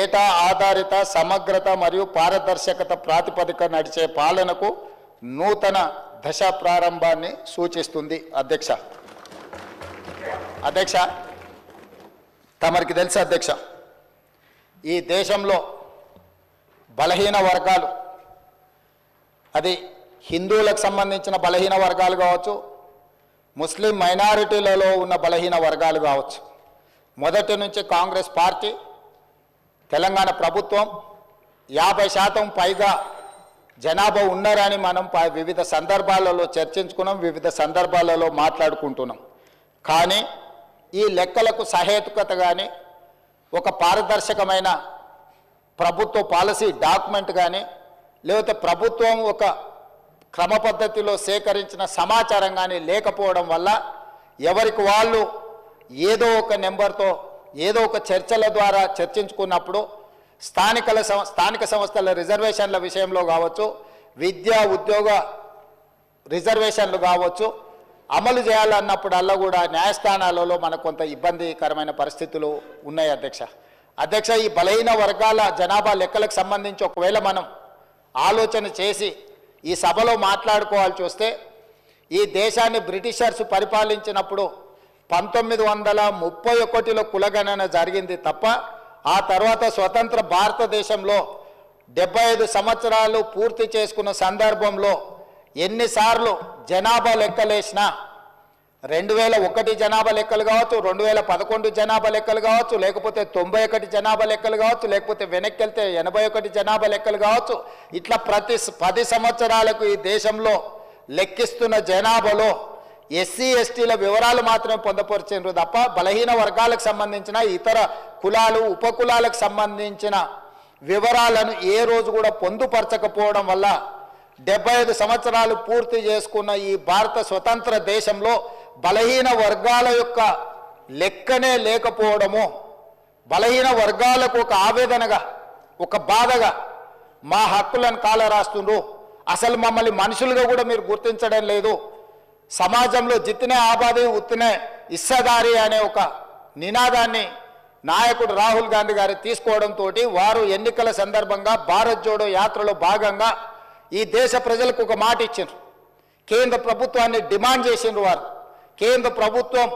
Data ఆధారిత సమగ్రత మరియు పారదర్శకత ప్రాతిపదిక నడిచే పాలనకు నూతన దశ ప్రారంభాన్ని సూచిస్తుంది. అధ్యక్ష తమరికి తెలుసు అధ్యక్ష, ఈ దేశంలో బలహీన వర్గాలు, అది హిందువులకు సంబంధించిన బలహీన వర్గాలు కావచ్చు, ముస్లిం మైనారిటీలలో ఉన్న బలహీన వర్గాలు కావచ్చు, మొదటి నుంచి కాంగ్రెస్ పార్టీ తెలంగాణ ప్రభుత్వం 50% పైగా జనాభా ఉన్నారని మనం వివిధ సందర్భాలలో చర్చించుకున్నాం, వివిధ సందర్భాలలో మాట్లాడుకుంటున్నాం. కానీ ఈ లెక్కలకు సహేతుకత కానీ ఒక పారదర్శకమైన ప్రభుత్వ పాలసీ డాక్యుమెంట్ కానీ లేకపోతే ప్రభుత్వం ఒక క్రమ పద్ధతిలో సేకరించిన సమాచారం కానీ లేకపోవడం వల్ల ఎవరికి వాళ్ళు ఏదో ఒక నెంబర్తో ఏదో ఒక చర్చల ద్వారా చర్చించుకున్నప్పుడు స్థానిక సంస్థల రిజర్వేషన్ల విషయంలో కావచ్చు, విద్యా ఉద్యోగ రిజర్వేషన్లు కావచ్చు, అమలు చేయాలన్నప్పుడల్లా కూడా న్యాయస్థానాలలో మనకు కొంత ఇబ్బందికరమైన పరిస్థితులు ఉన్నాయి. అధ్యక్ష ఈ బలహీన వర్గాల జనాభా లెక్కలకు సంబంధించి ఒకవేళ మనం ఆలోచన చేసి ఈ సభలో మాట్లాడుకోవాల్సి వస్తే, ఈ దేశాన్ని బ్రిటిషర్స్ పరిపాలించినప్పుడు 1931లో కులగణన జరిగింది తప్ప ఆ తర్వాత స్వతంత్ర భారతదేశంలో 75 సంవత్సరాలు పూర్తి చేసుకున్న సందర్భంలో ఎన్నిసార్లు జనాభా లెక్కలేసినా 2001 జనాభా లెక్కలు కావచ్చు, 2011 జనాభా లెక్కలు కావచ్చు, లేకపోతే 91 జనాభా లెక్కలు కావచ్చు, లేకపోతే వెనక్కి వెళ్తే 81 జనాభా లెక్కలు కావచ్చు, ఇట్లా ప్రతి 10 సంవత్సరాలకు ఈ దేశంలో లెక్కిస్తున్న జనాభాలో ఎస్సీ ఎస్టీల వివరాలు మాత్రమే పొందపరిచారు తప్ప బలహీన వర్గాలకు సంబంధించిన ఇతర కులాలు ఉపకులాలకు సంబంధించిన వివరాలను ఏ రోజు కూడా పొందుపరచకపోవడం వల్ల 75 సంవత్సరాలు పూర్తి చేసుకున్న ఈ భారత స్వతంత్ర దేశంలో బలహీన వర్గాల యొక్క లెక్కనే లేకపోవడము, బలహీన వర్గాలకు ఒక ఆవేదనగా ఒక బాధగా మా హక్కులను కాలరాస్తుండ్రు, అసలు మమ్మల్ని మనుషులుగా కూడా మీరు గుర్తించడం లేదు, సమాజంలో జిత్తినే ఆబాది ఉత్తినే ఇస్సదారి అనే ఒక నినాదాన్ని నాయకుడు రాహుల్ గాంధీ గారు తీసుకోవడంతో వారు ఎన్నికల సందర్భంగా భారత్ జోడో యాత్రలో భాగంగా ఈ దేశ ప్రజలకు ఒక మాట ఇచ్చారు. కేంద్ర ప్రభుత్వాన్ని డిమాండ్ చేసిండ్రు. వారు కేంద్ర ప్రభుత్వం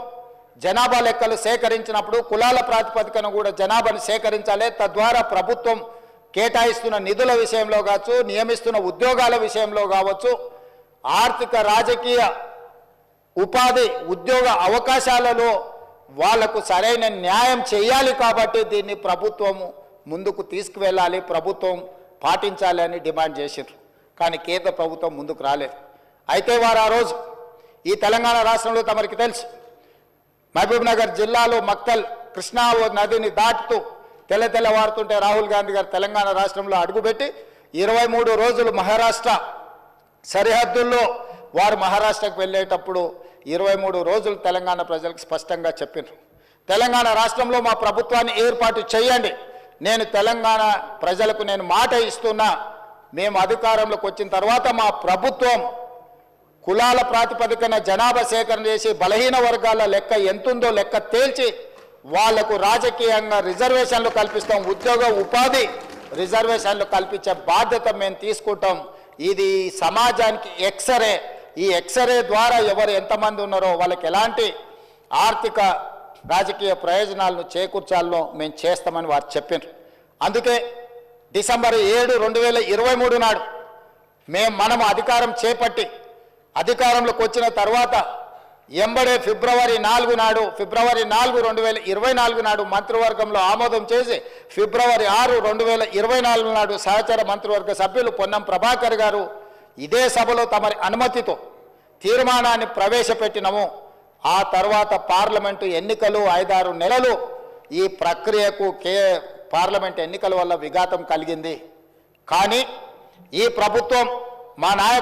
జనాభా లెక్కలు సేకరించినప్పుడు కులాల ప్రాతిపదికన కూడా జనాభాను సేకరించాలి, తద్వారా ప్రభుత్వం కేటాయిస్తున్న నిధుల విషయంలో కావచ్చు, నియమిస్తున్న ఉద్యోగాల విషయంలో కావచ్చు, ఆర్థిక రాజకీయ ఉపాధి ఉద్యోగ అవకాశాలలో వాళ్లకు సరైన న్యాయం చేయాలి. కాబట్టి దీన్ని ప్రభుత్వము ముందుకు తీసుకువెళ్ళాలి, ప్రభుత్వం పాటించాలి అని డిమాండ్ చేశారు. కానీ కేంద్ర ప్రభుత్వం ముందుకు రాలేదు. అయితే వారు ఆ రోజు ఈ తెలంగాణ రాష్ట్రంలో తమరికి తెలుసు, మహబూబ్ నగర్ జిల్లాలో మక్తల్ కృష్ణా నదిని దాటుతూ తెల్లవారుతుంటే రాహుల్ గాంధీ గారు తెలంగాణ రాష్ట్రంలో అడుగుపెట్టి 23 రోజులు మహారాష్ట్ర సరిహద్దుల్లో వారు మహారాష్ట్రకు వెళ్ళేటప్పుడు 23 రోజులు తెలంగాణ ప్రజలకు స్పష్టంగా చెప్పారు, తెలంగాణ రాష్ట్రంలో మా ప్రభుత్వాన్ని ఏర్పాటు చేయండి, నేను తెలంగాణ ప్రజలకు నేను మాట ఇస్తున్నా, మేము అధికారంలోకి వచ్చిన తర్వాత మా ప్రభుత్వం కులాల ప్రాతిపదికన జనాభా సేకరణ చేసి బలహీన వర్గాల లెక్క ఎంతుందో లెక్క తేల్చి వాళ్లకు రాజకీయంగా రిజర్వేషన్లు కల్పిస్తాం, ఉద్యోగ ఉపాధి రిజర్వేషన్లు కల్పించే బాధ్యత మేము తీసుకుంటాం. ఇది సమాజానికి ఎక్స్రే, ఈ ఎక్స్రే ద్వారా ఎవరు ఎంతమంది ఉన్నారో వాళ్ళకి ఎలాంటి ఆర్థిక రాజకీయ ప్రయోజనాలను చేకూర్చాలో మేము చేస్తామని వారు చెప్పారు. అందుకే డిసెంబర్ 7, 2023 నాడు మనం అధికారం చేపట్టి అధికారంలోకి వచ్చిన తర్వాత ఎంబడే ఫిబ్రవరి 4 నాడు 2024 నాడు మంత్రివర్గంలో ఆమోదం చేసి ఫిబ్రవరి 6, 2024 నాడు సహచర మంత్రివర్గ సభ్యులు పొన్నం ప్రభాకర్ గారు ఇదే సభలో తమరి అనుమతితో తీర్మానాన్ని ప్రవేశపెట్టినము. ఆ తర్వాత పార్లమెంటు ఎన్నికలు 5-6 నెలలు ఈ ప్రక్రియకు పార్లమెంట్ ఎన్నికల వల్ల విఘాతం కలిగింది. కానీ ఈ ప్రభుత్వం మా నాయకుడు